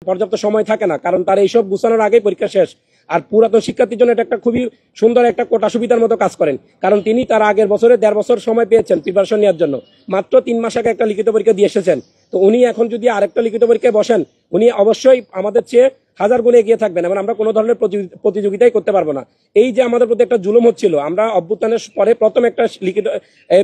পর্যাপ্ত সময় থাকে না, কারণ তার এইসব গুছানোর আগেই পরীক্ষা শেষ। আর পুরাতন শিক্ষার্থীর জন্য এটা একটা খুবই সুন্দর একটা কোটা সুবিধার মতো কাজ করেন, কারণ তিনি তার আগের বছরে 1.5 বছর সময় পেয়েছেন প্রিপারেশন নেওয়ার জন্য, মাত্র 3 মাস আগে একটা লিখিত পরীক্ষা দিয়ে এসেছেন। তো উনি এখন যদি আরেকটা লিখিত পরীক্ষায় বসেন, উনি অবশ্যই আমাদের চেয়ে 1000 গুণে এগিয়ে থাকবেন এবং আমরা কোনো ধরনের প্রতিযোগিতাই করতে পারবো না। এই যে আমাদের প্রতি একটা জুলুম হচ্ছিল, আমরা অভ্যুত্থানের পরে প্রথম একটা লিখিত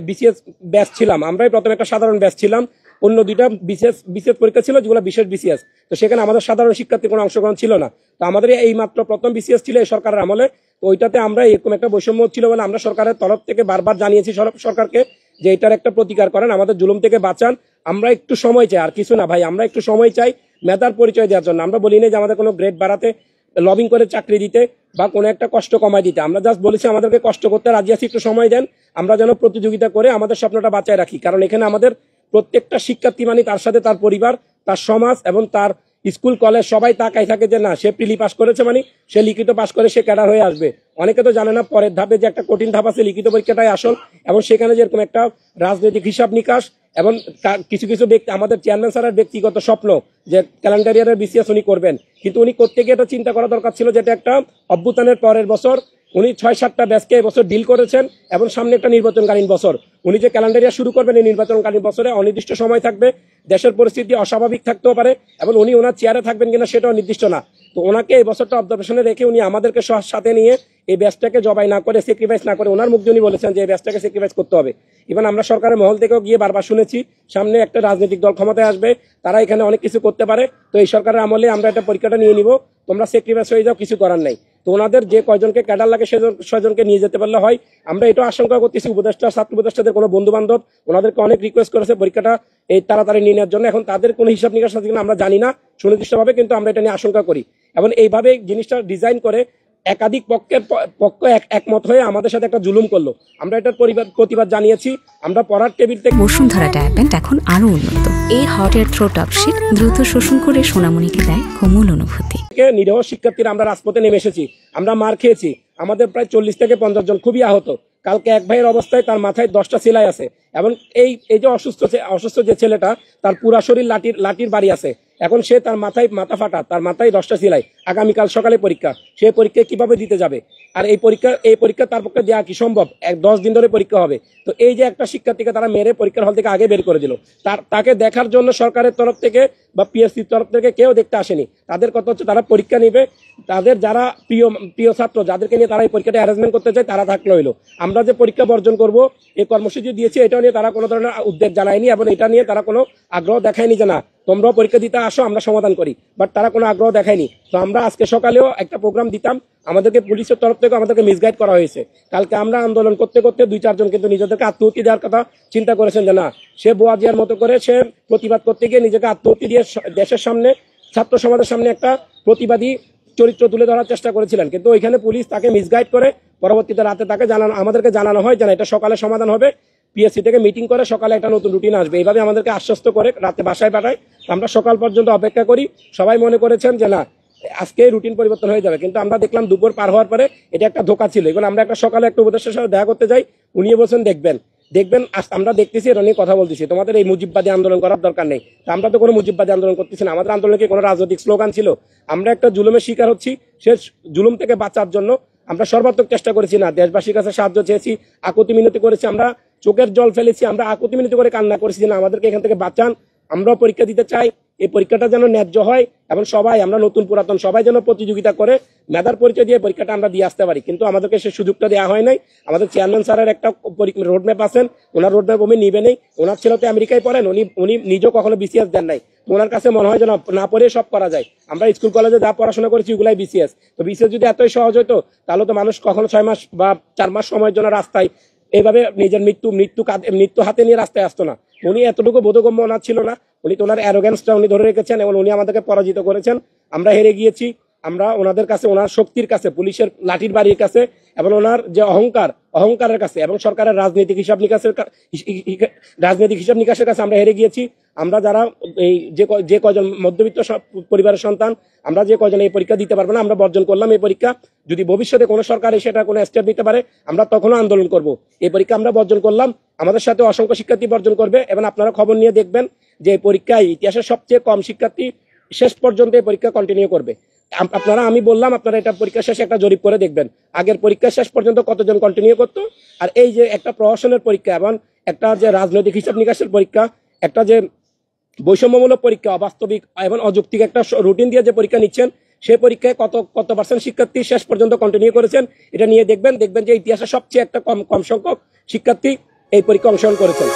বিসিএস ব্যাচ ছিলাম, আমরাই প্রথম একটা সাধারণ ব্যাচ ছিলাম, অন্য 2টা বিসিএস পরীক্ষা ছিল যেগুলো বিশেষ বিসিএস। তো সেখানে আমাদের সাধারণ শিক্ষার্থীর কোনো অংশগ্রহণ ছিল না। তো আমাদের এই মাত্র প্রথম বিসিএস ছিল এই সরকারের আমলে। তো ওইটাতে আমরা এরকম একটা বৈষম্য ছিল বলে আমরা সরকারের তরফ থেকে বারবার জানিয়েছি সরকারকে যে এটার একটা প্রতিকার করেন, আমাদের জুলুম থেকে বাঁচান, আমরা একটু সময় চাই, আর কিছু না ভাই, আমরা একটু সময় চাই মেধার পরিচয় দেওয়ার জন্য। আমরা বলি না যে আমাদের কোনো গ্রেড বাড়াতে, লবিং করে চাকরি দিতে বা কোনো একটা কষ্ট কমায় দিতে, আমরা জাস্ট বলেছি আমাদেরকে কষ্ট করতে রাজি আছি, একটু সময় দেন, আমরা যেন প্রতিযোগিতা করে আমাদের স্বপ্নটা বাঁচায় রাখি। কারণ এখানে আমাদের প্রত্যেকটা শিক্ষার্থী মানে তার সাথে তার পরিবার, তার সমাজ এবং তার স্কুল কলেজ সবাই তাকাই থাকে যে না সে প্রিলি পাস করেছে মানে সে লিখিত পাস করে সে ক্যাডার হয়ে আসবে। অনেকে তো জানে না পরের ধাপে যে একটা কঠিন ধাপ আছে লিখিত পরীক্ষাটাই আসল, এবং সেখানে যেরকম একটা রাজনৈতিক হিসাব নিকাশ এবং কিছু কিছু ব্যক্তি, আমাদের চেয়ারম্যান স্যারের ব্যক্তিগত স্বপ্ন যে ক্যালেন্ডার ইয়ারের বিসিএস উনি করবেন, কিন্তু উনি করতে গিয়ে এটা চিন্তা করা দরকার ছিল যেটা একটা অভ্যুত্থানের পরের বছর উনি 6-7টা ব্যাচকে এবছর ডিল করেছেন এবং সামনে একটা নির্বাচনকালীন বছর, উনি যে ক্যালেন্ডার ইয়ার শুরু করবেন এই নির্বাচনকালীন বছরে অনির্দিষ্ট সময় থাকবে, দেশের পরিস্থিতি অস্বাভাবিক থাকতেও পারে এবং উনি ওনার চেয়ারে থাকবেন কিনা সেটাও নির্দিষ্ট না। তো ওনাকে এই বছরটা অবজারভেশনে রেখে উনি আমাদেরকে সাথে নিয়ে এই ব্যাচটাকে জবাই না করে, স্যাক্রিফাইস না করে, ওনার মুখ দিয়ে উনি বলেছেন যে এই ব্যাচটাকে স্যাক্রিফাইস করতে হবে। ইভেন আমরা সরকারের মহল থেকেও গিয়ে বারবার শুনেছি সামনে একটা রাজনৈতিক দল ক্ষমতায় আসবে, তারা এখানে অনেক কিছু করতে পারে, তো এই সরকারের আমলে আমরা একটা পরীক্ষাটা নিয়ে নিব, তোমরা স্যাক্রিফাইস হয়ে যাও, কিছু করার নাই। তো ওনাদের যে কয়জনকে ক্যাডার লাগে সেজনকে নিয়ে যেতে পারলে হয়। আমরা এটা আশঙ্কা করতেছি উপদেষ্টা, ছাত্র উপদেষ্টাদের কোনো বন্ধু বান্ধব ওনাদেরকে অনেক রিকোয়েস্ট করেছে পরীক্ষাটা এই তাড়াতাড়ি নিয়ে নেওয়ার জন্য। এখন তাদের কোনো হিসাব নিকাশ আছে কিনা আমরা জানি না সুনির্দিষ্টভাবে, কিন্তু আমরা এটা নিয়ে আশঙ্কা করি এবং এইভাবে জিনিসটা ডিজাইন করে একাধিক পক্ষ একমত হয়ে আমাদের সাথে একটা জুলুম করলো। আমরা এটার প্রতিবাদ জানিয়েছি। আমরা পড়ার টেবিল থেকে বসুন্ধরা ট্যাবলেট এখন আরো উন্নত। এই হট এয়ার থ্রো টপ শীত দ্রুত শোষণ করে সোনামণিকে দেয় কোমল অনুভূতি। নিরীহ শিক্ষার্থীরা আমরা রাজপথে নেমে এসেছি, আমরা মার খেয়েছি, আমাদের প্রায় 40 থেকে 50 জন খুবই আহত। কালকে এক ভাইয়ের অবস্থায় তার মাথায় 10টা সেলাই আছে এবং এই যে অসুস্থ যে ছেলেটা তার পুরা শরীর লাঠির বাড়ি আছে, এখন সে তার মাথা ফাটা, তার মাথায় 10টা সেলাই, আগামীকাল সকালে পরীক্ষা, সে পরীক্ষা কিভাবে দিতে যাবে? আর এই পরীক্ষা তার পক্ষে দেওয়া কি সম্ভব? 10 দিন ধরে পরীক্ষা হবে। তো এই যে একটা শিক্ষার্থীকে তারা মেরে পরীক্ষার হল থেকে আগে বের করে দিল, তাকে দেখার জন্য সরকারের তরফ থেকে বা পিএসসির তরফ থেকে কেউ দেখতে আসেনি। তাদের কথা হচ্ছে তারা পরীক্ষা নিবে, তাদের যারা প্রিয় ছাত্র যাদেরকে নিয়ে তারা এই পরীক্ষাটা অ্যারেঞ্জমেন্ট করতে চায় তারা থাকলে হইলো। আমরা যে পরীক্ষা বর্জন করব এই কর্মসূচি দিয়েছি, এটা নিয়ে তারা কোনো ধরনের উদ্বেগ জানায়নি এবং এটা নিয়ে তারা কোনো আগ্রহ দেখায়নি যে না তোমরাও পরীক্ষা দিতে আসো, আমরা সমাধান করি, বাট তারা কোনো আগ্রহ দেখায়নি। তো আমরা আজকে সকালেও একটা প্রোগ্রাম দিতাম, আমাদেরকে পুলিশের তরফ থেকে আমাদেরকে মিসগাইড করা হয়েছে। কালকে আমরা আন্দোলন করতে করতে 2-4 জন কিন্তু নিজেদেরকে আত্মহত্যা দেওয়ার কথা চিন্তা করেছেন যে না সে বোয়া জিয়ার মতো করে সে প্রতিবাদ করতে গিয়ে নিজেকে আত্মহত্যা দিয়ে দেশের সামনে, ছাত্র সমাজের সামনে একটা প্রতিবাদী চরিত্র তুলে ধরার চেষ্টা করেছিলেন, কিন্তু ওইখানে পুলিশ তাকে মিসগাইড করে পরবর্তীতে রাতে তাকে আমাদেরকে জানানো হয় যে এটা সকালে সমাধান হবে, পিএসসি থেকে মিটিং করে সকালে একটা নতুন রুটিন আসবে, এইভাবে আমাদেরকে আশ্বস্ত করে রাতে বাসায় পাঠায়। আমরা সকাল পর্যন্ত অপেক্ষা করি, সবাই মনে করেছেন যে না আজকে রুটিন পরিবর্তন হয়ে যাবে, কিন্তু আমরা দেখলাম দুপুর পার হওয়ার পরে এটা একটা ধোঁকা ছিল। এগুলো আমরা একটা সকালে একটা উপদেষ্টার সাথে দেখা করতে যাই, উনিও বলছেন দেখবেন, আমরা দেখতেছি এটা নিয়ে কথা বলতেছি, তোমাদের এই মুজিববাদী আন্দোলন করার দরকার নেই। আমরা তো কোনো মুজিববাদী আন্দোলন করতেছি না, আমাদের আন্দোলনে কি কোনো রাজনৈতিক স্লোগান ছিল? আমরা একটা জুলুমের শিকার হচ্ছি, সে জুলুম থেকে বাঁচার জন্য আমরা সর্বাত্মক চেষ্টা করেছি, না দেশবাসীর কাছে সাহায্য চেয়েছি, আকুতি মিনতি করেছি, আমরা চোখের জল ফেলেছি, আমরা আকুতি মিনতি করে কান্না করেছি না আমাদেরকে এখান থেকে বাঁচান, আমরাও পরীক্ষা দিতে চাই, এই পরীক্ষাটা যেন ন্যায্য হয় এবং সবাই আমরা নতুন পুরাতন সবাই যেন প্রতিযোগিতা করে মেধার পরিচয় দিয়ে পরীক্ষাটা আমরা দিয়ে আসতে পারি। কিন্তু আমাদেরকে সে সুযোগটা দেওয়া হয় নাই। আমাদের চেয়ারম্যান স্যারের একটা রোডম্যাপ আছেন, ওনার রোডম্যাপ উনি নিবে নেই, ওনার ছেলে তো আমেরিকায় পড়েন, উনি নিজেও কখনো বিসিএস দেন নাই, ওনার কাছে মনে হয় যে না পড়ে সব করা যায়। আমরা স্কুল কলেজে যা পড়াশোনা করেছি ওগুলাই বিসিএস, তো বিসিএস যদি এতই সহজ হতো তাহলে তো মানুষ কখনো 6 মাস বা 4 মাস সময়ের জন্য রাস্তায় এইভাবে নিজের মৃত্যু হাতে নিয়ে রাস্তায় আসতো না। উনি এতটুকু বোধগম্য ওনার ছিল না, উনি তো ওনার অ্যারোগ্যান্সটা উনি ধরে রেখেছেন এবং উনি আমাদেরকে পরাজিত করেছেন। আমরা হেরে গিয়েছি, আমরা ওনাদের কাছে, ওনার শক্তির কাছে, পুলিশের লাঠির বাড়ির কাছে এবং ওনার যে অহংকারের কাছে এবং সরকারের রাজনৈতিক হিসাব নিকাশের কাছে আমরা হেরে গিয়েছি। আমরা যারা এই যে কয়জন মধ্যবিত্ত পরিবারের সন্তান, আমরা যে কয়জন এই পরীক্ষা দিতে পারবো না, আমরা বর্জন করলাম এই পরীক্ষা। যদি ভবিষ্যতে কোনো সরকার এসে এটা কোনো স্টেপ নিতে পারে আমরা তখনও আন্দোলন করব। এই পরীক্ষা আমরা বর্জন করলাম, আমাদের সাথে অসংখ্য শিক্ষার্থী বর্জন করবে এবং আপনারা খবর নিয়ে দেখবেন যে এই পরীক্ষায় ইতিহাসের সবচেয়ে কম শিক্ষার্থী শেষ পর্যন্ত এই পরীক্ষা কন্টিনিউ করবে। আপনারা, আমি বললাম আপনারা এটা পরীক্ষা শেষে একটা জরিপ করে দেখবেন আগের পরীক্ষা শেষ পর্যন্ত কতজন কন্টিনিউ করতো, আর এই যে একটা প্রহসনের পরীক্ষা এবং একটা যে রাজনৈতিক হিসাব নিকাশের পরীক্ষা, একটা যে বৈষম্যমূলক পরীক্ষা, অবাস্তবিক এবং অযৌক্তিক একটা রুটিন দিয়ে যে পরীক্ষা নিচ্ছেন, সেই পরীক্ষায় কত পার্সেন্ট শিক্ষার্থী শেষ পর্যন্ত কন্টিনিউ করেছেন এটা নিয়ে দেখবেন যে ইতিহাসে সবচেয়ে একটা কম সংখ্যক শিক্ষার্থী এই পরীক্ষা অংশগ্রহণ করেছেন।